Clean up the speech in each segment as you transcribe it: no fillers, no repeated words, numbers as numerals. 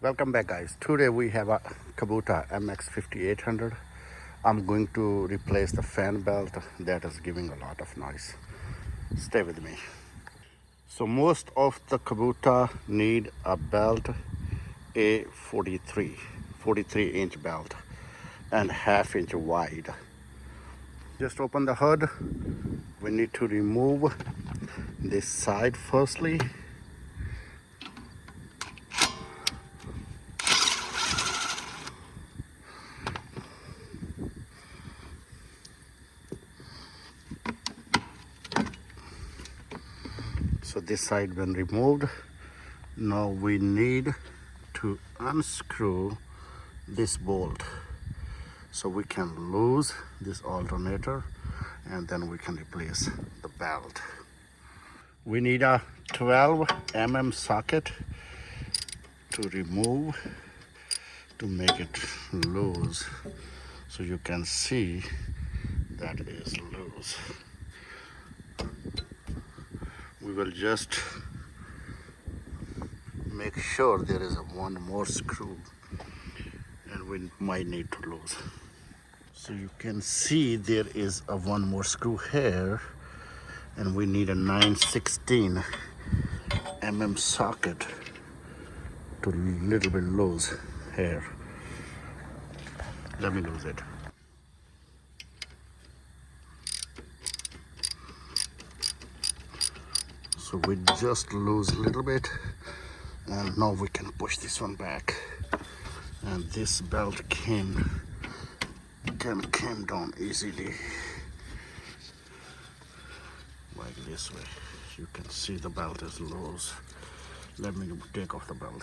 Welcome back, guys. Today we have a Kubota MX5800. I'm going to replace the fan belt that is giving a lot of noise. Stay with me. So most of the Kubota need a belt, a 43-inch belt and half-inch wide. Just open the hood. We need to remove this side firstly. So this side been removed. Now we need to unscrew this bolt so we can lose this alternator and then we can replace the belt. We need a 12 mm socket to remove to make it loose, so you can see that is loose. We will just make sure there is one more screw and we might need to lose. So you can see there is one more screw here and we need a 9/16 mm socket to little bit loose here. Let me lose it. So we just lose a little bit and now we can push this one back, and this belt can down easily like this way. You can see the belt is loose. Let me take off the belt.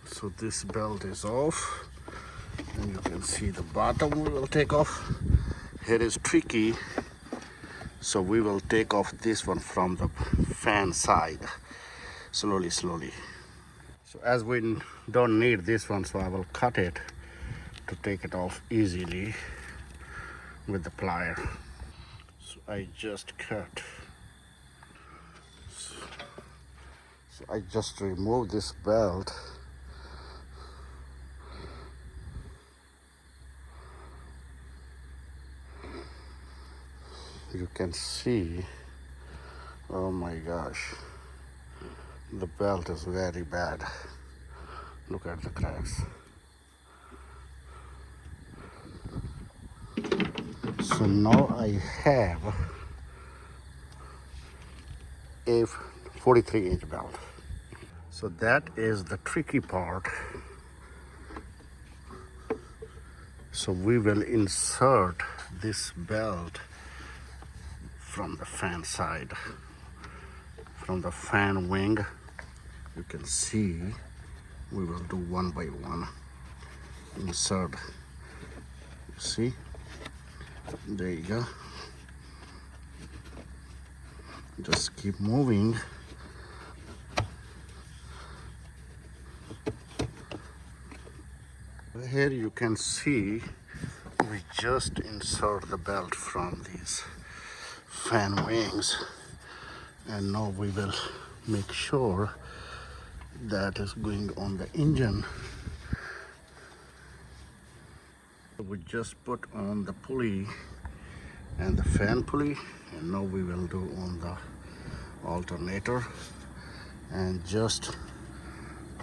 So this belt is off and you can see the bottom we will take off. Here is tricky, so we will take off this one from the fan side slowly. So as we don't need this one, so I will cut it to take it off easily with the plier. So I just cut. So I just remove this belt. You can see, oh my gosh, the belt is very bad. Look at the cracks. So now I have a 43-inch belt. So that is the tricky part. So we will insert this belt from the fan side, from the fan wing. You can see we will do one by one. Insert. See? There you go. Just keep moving. Here you can see we just insert the belt from these fan wings, and now we will make sure that is going on the engine. We just put on the pulley and the fan pulley, and now we will do on the alternator and just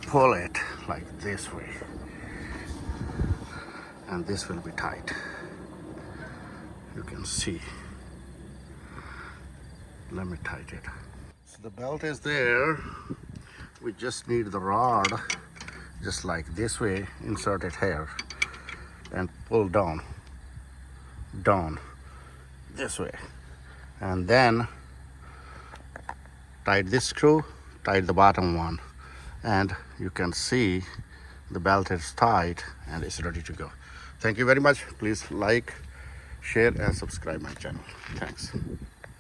pull it like this way, and this will be tight. You can see. Let me tighten it. So the belt is there. We just need the rod, just like this way. Insert it here and pull down this way, and then tight this screw, tight the bottom one, and you can see the belt is tight and it's ready to go. Thank you very much. Please like, share and subscribe my channel. Thanks.